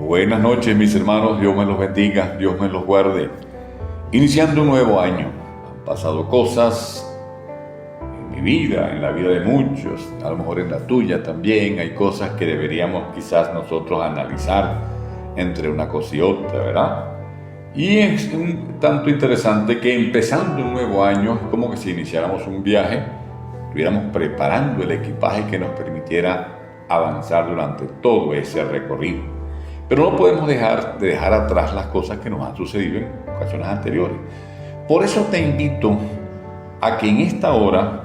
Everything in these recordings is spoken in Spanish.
Buenas noches, mis hermanos, Dios me los bendiga, Dios me los guarde. Iniciando un nuevo año, han pasado cosas en mi vida, en la vida de muchos, a lo mejor en la tuya también. Hay cosas que deberíamos quizás nosotros analizar entre una cosa y otra, ¿verdad? Y es un tanto interesante que empezando un nuevo año, es como que si iniciáramos un viaje, estuviéramos preparando el equipaje que nos permitiera avanzar durante todo ese recorrido. Pero no podemos dejar atrás las cosas que nos han sucedido en ocasiones anteriores. Por eso te invito a que en esta hora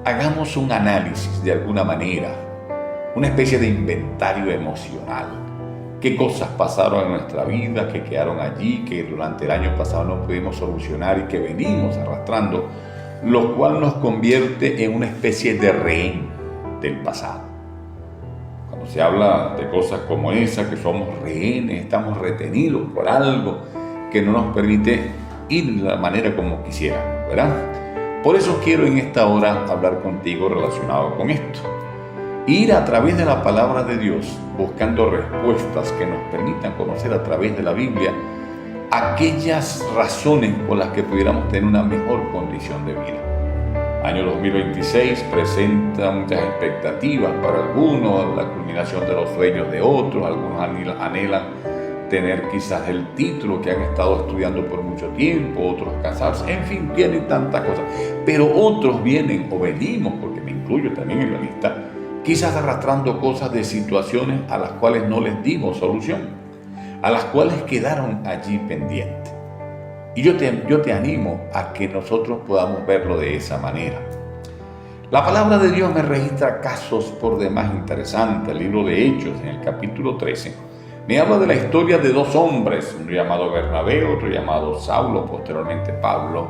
hagamos un análisis de alguna manera, una especie de inventario emocional. ¿Qué cosas pasaron en nuestra vida, que quedaron allí, que durante el año pasado no pudimos solucionar y que venimos arrastrando, lo cual nos convierte en una especie de rehén del pasado? Cuando se habla de cosas como esa, que somos rehenes, estamos retenidos por algo que no nos permite ir de la manera como quisiéramos, ¿verdad? Por eso quiero en esta hora hablar contigo relacionado con esto. Ir a través de la palabra de Dios, buscando respuestas que nos permitan conocer a través de la Biblia aquellas razones por las que pudiéramos tener una mejor condición de vida. Año 2026 presenta muchas expectativas para algunos, la culminación de los sueños de otros. Algunos anhelan tener quizás el título que han estado estudiando por mucho tiempo, otros casarse, en fin, tienen tantas cosas. Pero otros vienen o venimos, porque me incluyo también en la lista, quizás arrastrando cosas de situaciones a las cuales no les dimos solución, a las cuales quedaron allí pendientes. Y yo te animo a que nosotros podamos verlo de esa manera. La palabra de Dios me registra casos por demás interesantes. El libro de Hechos, en el capítulo 13, me habla de la historia de dos hombres, uno llamado Bernabé, otro llamado Saulo, posteriormente Pablo,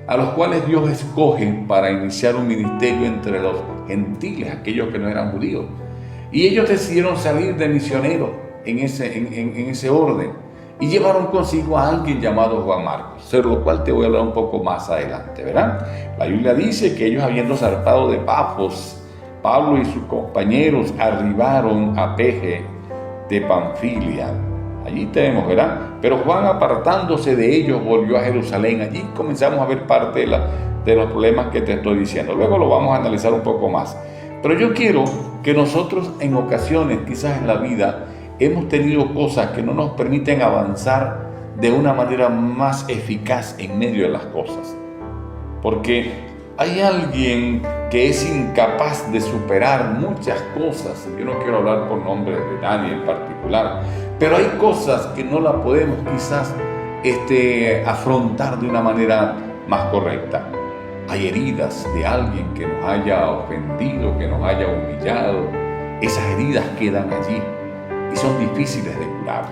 a los cuales Dios escoge para iniciar un ministerio entre los gentiles, aquellos que no eran judíos. Y ellos decidieron salir de misioneros en ese orden. Y llevaron consigo a alguien llamado Juan Marcos, sobre lo cual te voy a hablar un poco más adelante, ¿verdad? La Biblia dice que ellos, habiendo zarpado de Pafos, Pablo y sus compañeros arribaron a Peje de Panfilia. Allí tenemos, ¿verdad? Pero Juan, apartándose de ellos, volvió a Jerusalén. Allí comenzamos a ver parte de los problemas que te estoy diciendo. Luego lo vamos a analizar un poco más. Pero yo quiero que nosotros en ocasiones, quizás en la vida, hemos tenido cosas que no nos permiten avanzar de una manera más eficaz en medio de las cosas. Porque hay alguien que es incapaz de superar muchas cosas. Yo no quiero hablar por nombre de nadie en particular, pero hay cosas que no las podemos quizás afrontar de una manera más correcta. Hay heridas de alguien que nos haya ofendido, que nos haya humillado. Esas heridas quedan allí y son difíciles de curar,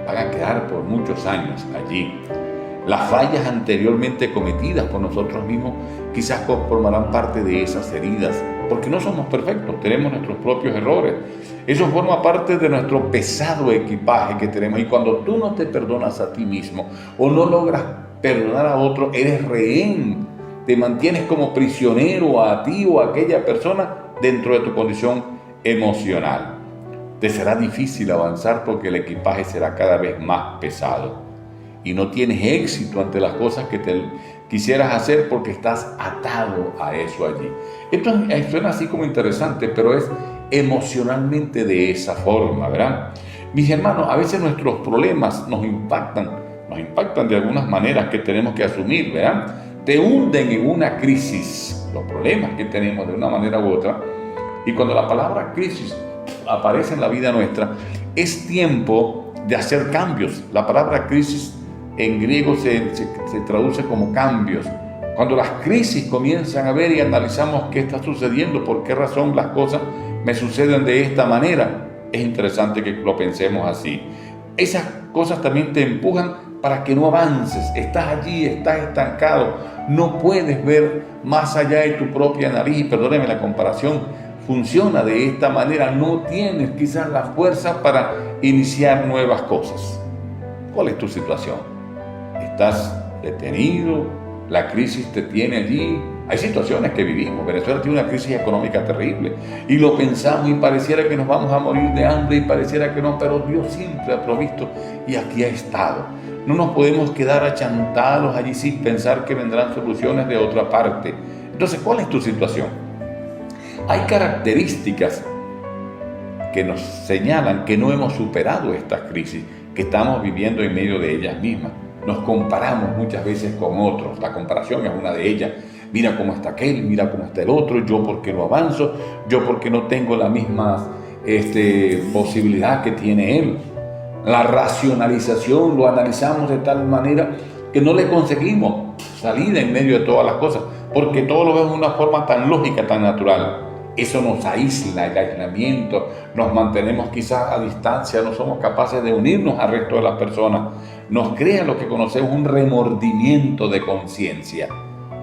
van a quedar por muchos años allí. Las fallas anteriormente cometidas por nosotros mismos quizás formarán parte de esas heridas, porque no somos perfectos, tenemos nuestros propios errores. Eso forma parte de nuestro pesado equipaje que tenemos, y cuando tú no te perdonas a ti mismo o no logras perdonar a otro, eres rehén, te mantienes como prisionero a ti o a aquella persona dentro de tu condición emocional. Te será difícil avanzar porque el equipaje será cada vez más pesado y no tienes éxito ante las cosas que te quisieras hacer porque estás atado a eso allí. Esto suena así como interesante, pero es emocionalmente de esa forma, ¿verdad? Mis hermanos, a veces nuestros problemas nos impactan de algunas maneras que tenemos que asumir, ¿verdad? Te hunden en una crisis, los problemas que tenemos de una manera u otra, y cuando la palabra crisis aparece en la vida nuestra, es tiempo de hacer cambios. La palabra crisis en griego se traduce como cambios. Cuando las crisis comienzan a ver y analizamos qué está sucediendo, por qué razón las cosas me suceden de esta manera, es interesante que lo pensemos así. Esas cosas también te empujan para que no avances. Estás allí, estás estancado, no puedes ver más allá de tu propia nariz. Y perdóneme la comparación, funciona de esta manera, no tienes quizás la fuerza para iniciar nuevas cosas. ¿Cuál es tu situación? ¿Estás detenido? ¿La crisis te tiene allí? Hay situaciones que vivimos. Venezuela tiene una crisis económica terrible y lo pensamos y pareciera que nos vamos a morir de hambre y pareciera que no, pero Dios siempre ha provisto y aquí ha estado. No nos podemos quedar achantados allí sin pensar que vendrán soluciones de otra parte. Entonces, ¿cuál es tu situación? Hay características que nos señalan que no hemos superado estas crisis, que estamos viviendo en medio de ellas mismas. Nos comparamos muchas veces con otros. La comparación es una de ellas. Mira cómo está aquel, mira cómo está el otro, yo porque no avanzo, yo porque no tengo la misma posibilidad que tiene él. La racionalización lo analizamos de tal manera que no le conseguimos salida en medio de todas las cosas, porque todo lo vemos de una forma tan lógica, tan natural. Eso nos aísla, el aislamiento, nos mantenemos quizás a distancia, no somos capaces de unirnos al resto de las personas. Nos crea lo que conocemos un remordimiento de conciencia.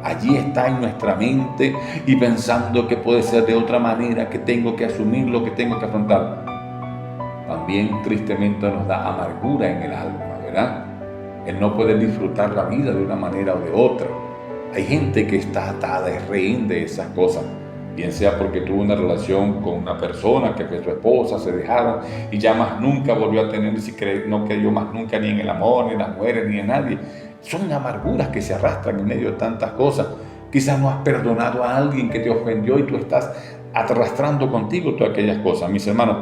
Allí está en nuestra mente y pensando que puede ser de otra manera, que tengo que asumirlo, que tengo que afrontar. También tristemente nos da amargura en el alma, ¿verdad? El no poder disfrutar la vida de una manera o de otra. Hay gente que está atada, es rehén de esas cosas. Bien sea porque tuvo una relación con una persona que fue su esposa, se dejaron y ya más nunca volvió a tener, no creyó más nunca ni en el amor, ni en las mujeres, ni en nadie. Son amarguras que se arrastran en medio de tantas cosas. Quizás no has perdonado a alguien que te ofendió y tú estás arrastrando contigo todas aquellas cosas. Mis hermanos,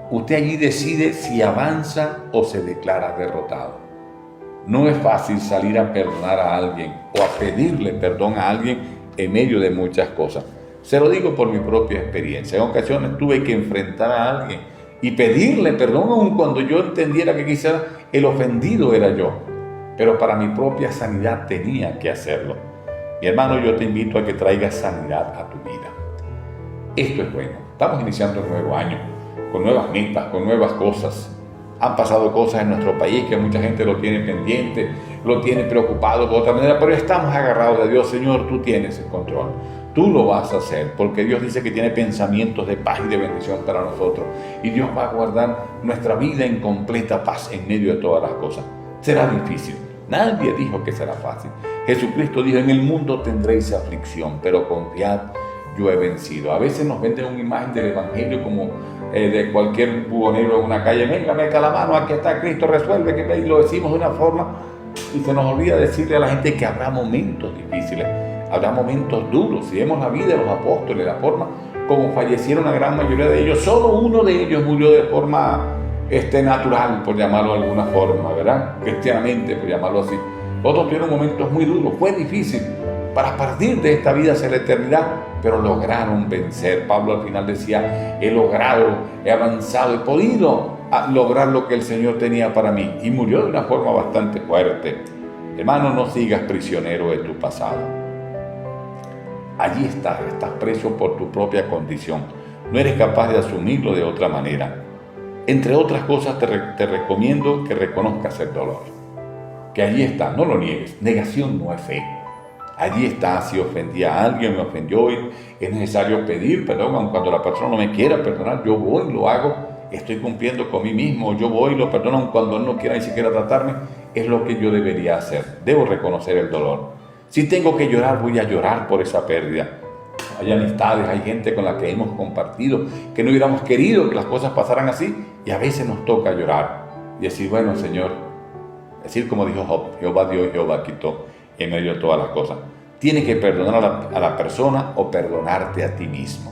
usted allí decide si avanza o se declara derrotado. No es fácil salir a perdonar a alguien o a pedirle perdón a alguien en medio de muchas cosas. Se lo digo por mi propia experiencia. En ocasiones tuve que enfrentar a alguien y pedirle perdón aun cuando yo entendiera que quizás el ofendido era yo. Pero para mi propia sanidad tenía que hacerlo. Mi hermano, yo te invito a que traigas sanidad a tu vida. Esto es bueno. Estamos iniciando un nuevo año, con nuevas metas, con nuevas cosas. Han pasado cosas en nuestro país que mucha gente lo tiene pendiente, lo tiene preocupado de otra manera, pero estamos agarrados de Dios. Señor, tú tienes el control. Tú lo vas a hacer, porque Dios dice que tiene pensamientos de paz y de bendición para nosotros. Y Dios va a guardar nuestra vida en completa paz en medio de todas las cosas. Será difícil. Nadie dijo que será fácil. Jesucristo dijo, en el mundo tendréis aflicción, pero confiad, yo he vencido. A veces nos venden una imagen del Evangelio como de cualquier buhonero en una calle. Venga, meta la mano, aquí está Cristo, resuelve, y lo decimos de una forma y se nos olvida decirle a la gente que habrá momentos difíciles, habrá momentos duros. Si vemos la vida de los apóstoles, la forma como fallecieron la gran mayoría de ellos, solo uno de ellos murió de forma natural, por llamarlo de alguna forma, ¿verdad? Cristianamente, por llamarlo así. Otros tuvieron momentos muy duros, fue difícil para partir de esta vida hacia la eternidad, pero lograron vencer. Pablo al final decía, he logrado, he avanzado, he podido lograr lo que el Señor tenía para mí, y murió de una forma bastante fuerte. Hermano, no sigas prisionero de tu pasado. Allí estás preso por tu propia condición, no eres capaz de asumirlo de otra manera. Entre otras cosas te recomiendo que reconozcas el dolor, que allí está, no lo niegues. Negación no es fe. Allí está. Si ofendí a alguien, me ofendió, y es necesario pedir perdón, aun cuando la persona no me quiera perdonar, yo voy y lo hago, estoy cumpliendo con mí mismo, yo voy y lo perdono, aun cuando él no quiera ni siquiera tratarme, es lo que yo debería hacer. Debo reconocer el dolor. Si tengo que llorar, voy a llorar por esa pérdida. Hay amistades, hay gente con la que hemos compartido, que no hubiéramos querido que las cosas pasaran así, y a veces nos toca llorar y decir, bueno, Señor, decir como dijo Job, Jehová dio y Jehová quitó, en medio de todas las cosas. Tienes que perdonar a la persona o perdonarte a ti mismo.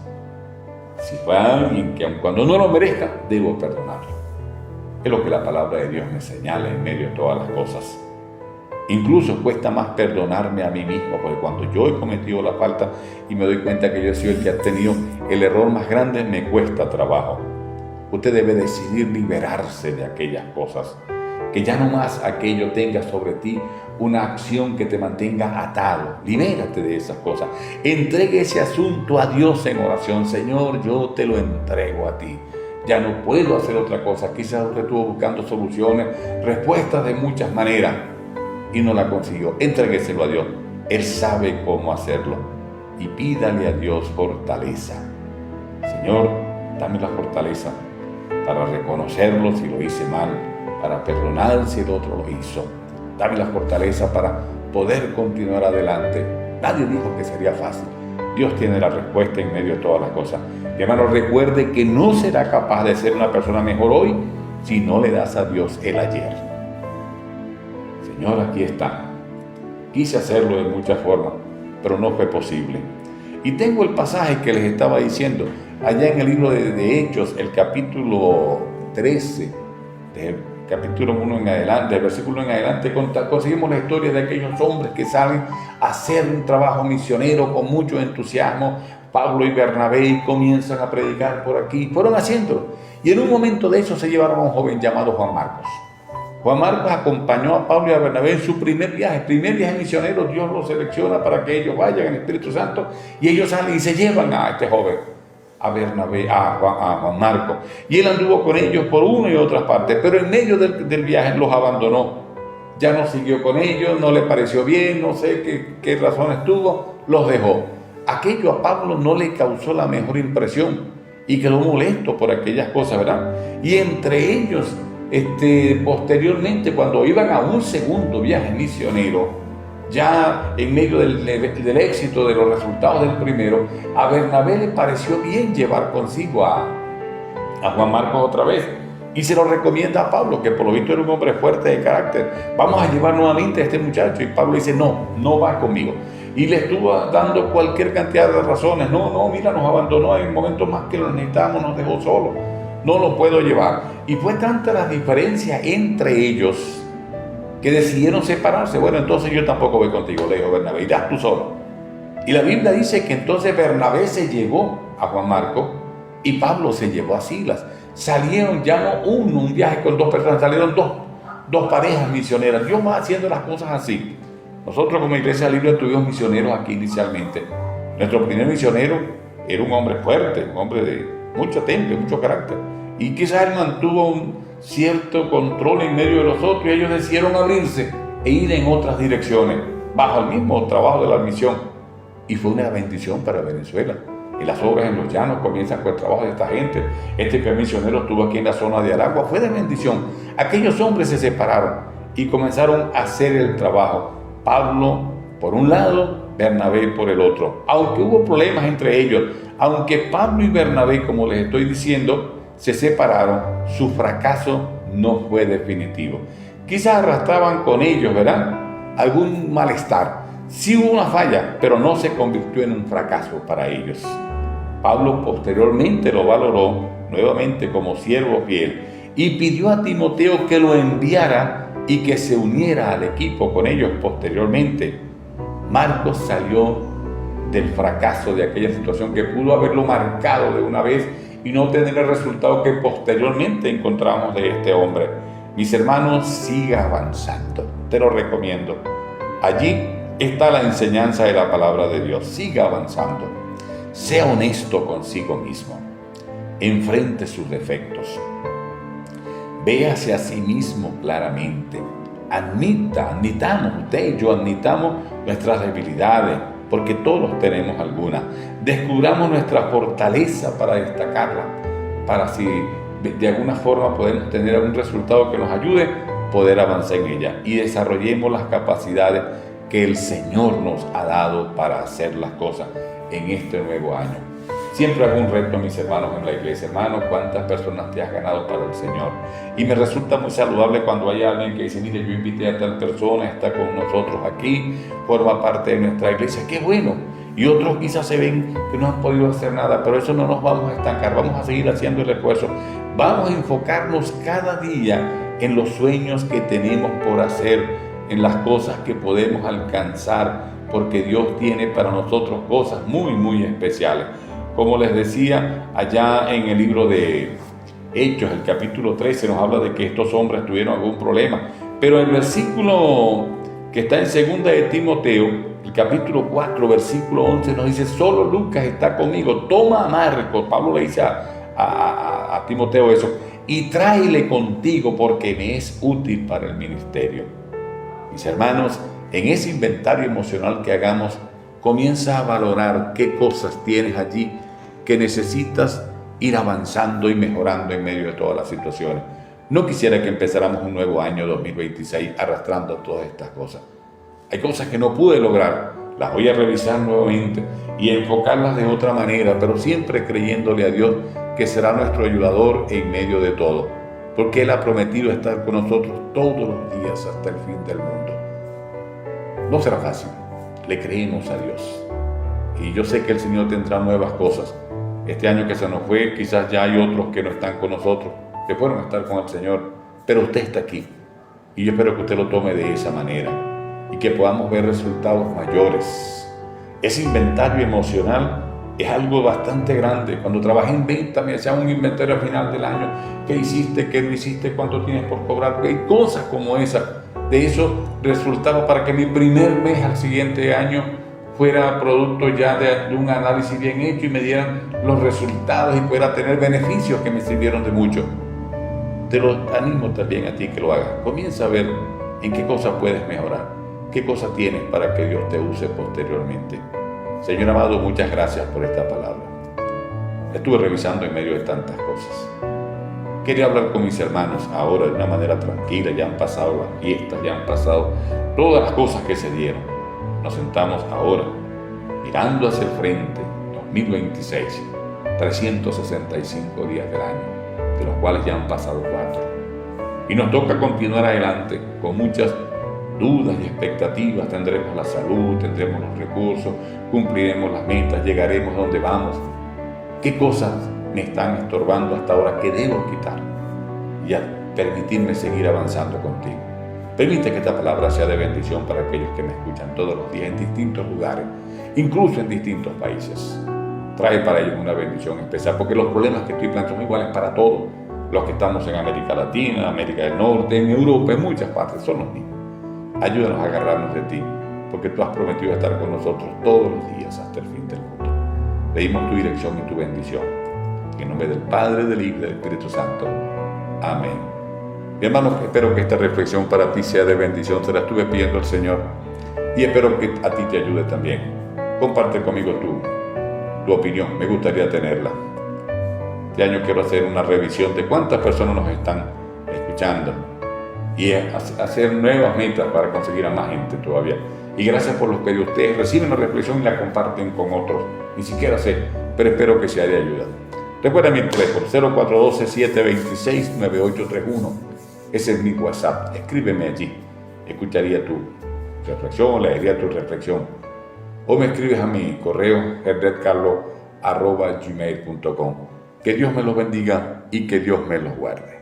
Si fue alguien que aun cuando no lo merezca, debo perdonarlo. Es lo que la palabra de Dios me señala en medio de todas las cosas. Incluso cuesta más perdonarme a mí mismo, porque cuando yo he cometido la falta y me doy cuenta que yo he sido el que ha tenido el error más grande, me cuesta trabajo. Usted debe decidir liberarse de aquellas cosas, que ya no más aquello tenga sobre ti una acción que te mantenga atado. Libérate de esas cosas. Entregue ese asunto a Dios en oración. Señor, yo te lo entrego a ti. Ya no puedo hacer otra cosa. Quizás usted estuvo buscando soluciones, respuestas de muchas maneras y no la consiguió. Entrégueselo a Dios. Él sabe cómo hacerlo. Y pídale a Dios fortaleza. Señor, dame la fortaleza para reconocerlo si lo hice mal, para perdonar si el otro lo hizo. Dame la fortaleza para poder continuar adelante Nadie dijo que sería fácil. Dios tiene la respuesta en medio de todas las cosas. Mi hermano, recuerde que no será capaz de ser una persona mejor hoy si no le das a Dios el ayer. Señor, aquí está. Quise hacerlo de muchas formas, pero no fue posible. Y tengo el pasaje que les estaba diciendo, allá en el libro de Hechos, el capítulo 13, del capítulo 1 en adelante, del versículo en adelante, conseguimos la historia de aquellos hombres que salen a hacer un trabajo misionero con mucho entusiasmo. Pablo y Bernabé y comienzan a predicar por aquí. Fueron haciéndolo. Y en un momento de eso se llevaron a un joven llamado Juan Marcos. Juan Marcos acompañó a Pablo y a Bernabé en su primer viaje misionero. Dios los selecciona para que ellos vayan en el Espíritu Santo y ellos salen y se llevan a este joven, a Bernabé, a Juan Marcos. Y él anduvo con ellos por una y otras partes, pero en medio del viaje los abandonó. Ya no siguió con ellos, no le pareció bien, no sé qué razones tuvo, los dejó. Aquello a Pablo no le causó la mejor impresión y quedó molesto por aquellas cosas, ¿verdad? Y entre ellos, posteriormente, cuando iban a un segundo viaje misionero, ya en medio del éxito de los resultados del primero, a Bernabé le pareció bien llevar consigo a Juan Marcos otra vez. Y se lo recomienda a Pablo, que por lo visto era un hombre fuerte de carácter. Vamos a llevar nuevamente a este muchacho. Y Pablo dice, no va conmigo. Y le estuvo dando cualquier cantidad de razones. Mira, nos abandonó en momentos más que lo necesitábamos, nos dejó solo. No lo puedo llevar. Y fue tanta la diferencia entre ellos que decidieron separarse. Bueno, entonces yo tampoco voy contigo, le dijo Bernabé, irás tú solo. Y la Biblia dice que entonces Bernabé se llevó a Juan Marcos y Pablo se llevó a Silas. Salieron ya no un viaje con dos personas, salieron dos parejas misioneras. Dios va haciendo las cosas así. Nosotros como Iglesia Libre tuvimos misioneros aquí inicialmente. Nuestro primer misionero era un hombre fuerte, un hombre de mucho temple, mucho carácter. Y quizás él mantuvo un cierto control en medio de los otros y ellos decidieron abrirse e ir en otras direcciones, bajo el mismo trabajo de la misión. Y fue una bendición para Venezuela. Y las obras en los llanos comienzan con el trabajo de esta gente. Este primer misionero estuvo aquí en la zona de Aragua, fue de bendición. Aquellos hombres se separaron y comenzaron a hacer el trabajo. Pablo por un lado, Bernabé por el otro. Aunque hubo problemas entre ellos, aunque Pablo y Bernabé, como les estoy diciendo, se separaron, su fracaso no fue definitivo. Quizás arrastraban con ellos, ¿verdad?, algún malestar. Sí hubo una falla, pero no se convirtió en un fracaso para ellos. Pablo posteriormente lo valoró nuevamente como siervo fiel y pidió a Timoteo que lo enviara y que se uniera al equipo con ellos posteriormente. Marcos salió del fracaso de aquella situación que pudo haberlo marcado de una vez y no tener el resultado que posteriormente encontramos de este hombre. Mis hermanos, siga avanzando, te lo recomiendo. Allí está la enseñanza de la palabra de Dios. Siga avanzando, sea honesto consigo mismo, enfrente sus defectos, véase a sí mismo claramente, admitamos, usted y yo admitamos nuestras debilidades, porque todos tenemos algunas. Descubramos nuestra fortaleza para destacarla, para si de alguna forma podemos tener algún resultado que nos ayude, poder avanzar en ella y desarrollemos las capacidades que el Señor nos ha dado para hacer las cosas en este nuevo año. Siempre hago un reto a mis hermanos en la iglesia: hermano, ¿cuántas personas te has ganado para el Señor? Y me resulta muy saludable cuando hay alguien que dice: mire, yo invité a tal persona, está con nosotros aquí, forma parte de nuestra iglesia, qué bueno. Y otros quizás se ven que no han podido hacer nada, pero eso no nos vamos a estancar, vamos a seguir haciendo el esfuerzo. Vamos a enfocarnos cada día en los sueños que tenemos por hacer, en las cosas que podemos alcanzar, porque Dios tiene para nosotros cosas muy, muy especiales. Como les decía, allá en el libro de Hechos, el capítulo 13, nos habla de que estos hombres tuvieron algún problema. Pero el versículo que está en 2 de Timoteo, el capítulo 4, versículo 11, nos dice: solo Lucas está conmigo, toma a Marcos. Pablo le dice a Timoteo eso, y tráele contigo porque me es útil para el ministerio. Mis hermanos, en ese inventario emocional que hagamos, comienza a valorar qué cosas tienes allí que necesitas ir avanzando y mejorando en medio de todas las situaciones. No quisiera que empezáramos un nuevo año 2026 arrastrando todas estas cosas. Hay cosas que no pude lograr. las voy a revisar nuevamente y enfocarlas de otra manera, pero siempre creyéndole a Dios que será nuestro ayudador en medio de todo, porque Él ha prometido estar con nosotros todos los días hasta el fin del mundo. No será fácil, le creemos a Dios. Y yo sé que el Señor tendrá nuevas cosas. Este año que se nos fue, quizás ya hay otros que no están con nosotros, que fueron a estar con el Señor, pero usted está aquí. Y yo espero que usted lo tome de esa manera y que podamos ver resultados mayores. Ese inventario emocional es algo bastante grande. Cuando trabajé en venta me hacían un inventario al final del año. ¿Qué hiciste? ¿Qué no hiciste? ¿Cuánto tienes por cobrar? Porque hay cosas como esas. De eso resultaba para que mi primer mes al siguiente año fuera producto ya de un análisis bien hecho y me dieran los resultados y pudiera tener beneficios que me sirvieron de mucho. Te lo animo también a ti que lo hagas. Comienza a ver en qué cosas puedes mejorar, qué cosas tienes para que Dios te use posteriormente. Señor amado, muchas gracias por esta palabra. Estuve revisando en medio de tantas cosas. Quería hablar con mis hermanos ahora de una manera tranquila. Ya han pasado las fiestas, ya han pasado todas las cosas que se dieron. Nos sentamos ahora, mirando hacia el frente, 2026, 365 días del año, de los cuales ya han pasado 4. Y nos toca continuar adelante con muchas dudas y expectativas. Tendremos la salud, tendremos los recursos, cumpliremos las metas, llegaremos donde vamos. ¿Qué cosas me están estorbando hasta ahora que debo quitar y a permitirme seguir avanzando contigo? Permite que esta palabra sea de bendición para aquellos que me escuchan todos los días en distintos lugares, incluso en distintos países. Trae para ellos una bendición especial, porque los problemas que estoy planteando son iguales para todos. Los que estamos en América Latina, América del Norte, en Europa, en muchas partes, son los mismos. Ayúdanos a agarrarnos de ti, porque tú has prometido estar con nosotros todos los días hasta el fin del mundo. Pedimos tu dirección y tu bendición. En nombre del Padre, del Hijo y del Espíritu Santo. Amén. Mi hermano, espero que esta reflexión para ti sea de bendición. Se la estuve pidiendo al Señor y espero que a ti te ayude también. Comparte conmigo tu opinión. Me gustaría tenerla. Este año quiero hacer una revisión de cuántas personas nos están escuchando y hacer nuevas metas para conseguir a más gente todavía. Y gracias por los que de ustedes reciben la reflexión y la comparten con otros. Ni siquiera sé, pero espero que sea de ayuda. Recuerda mi teléfono 0412-726-9831. Ese es mi WhatsApp. Escríbeme allí. Escucharía tu reflexión, leería tu reflexión. O me escribes a mi correo herdetcarlo@gmail.com. Que Dios me los bendiga y que Dios me los guarde.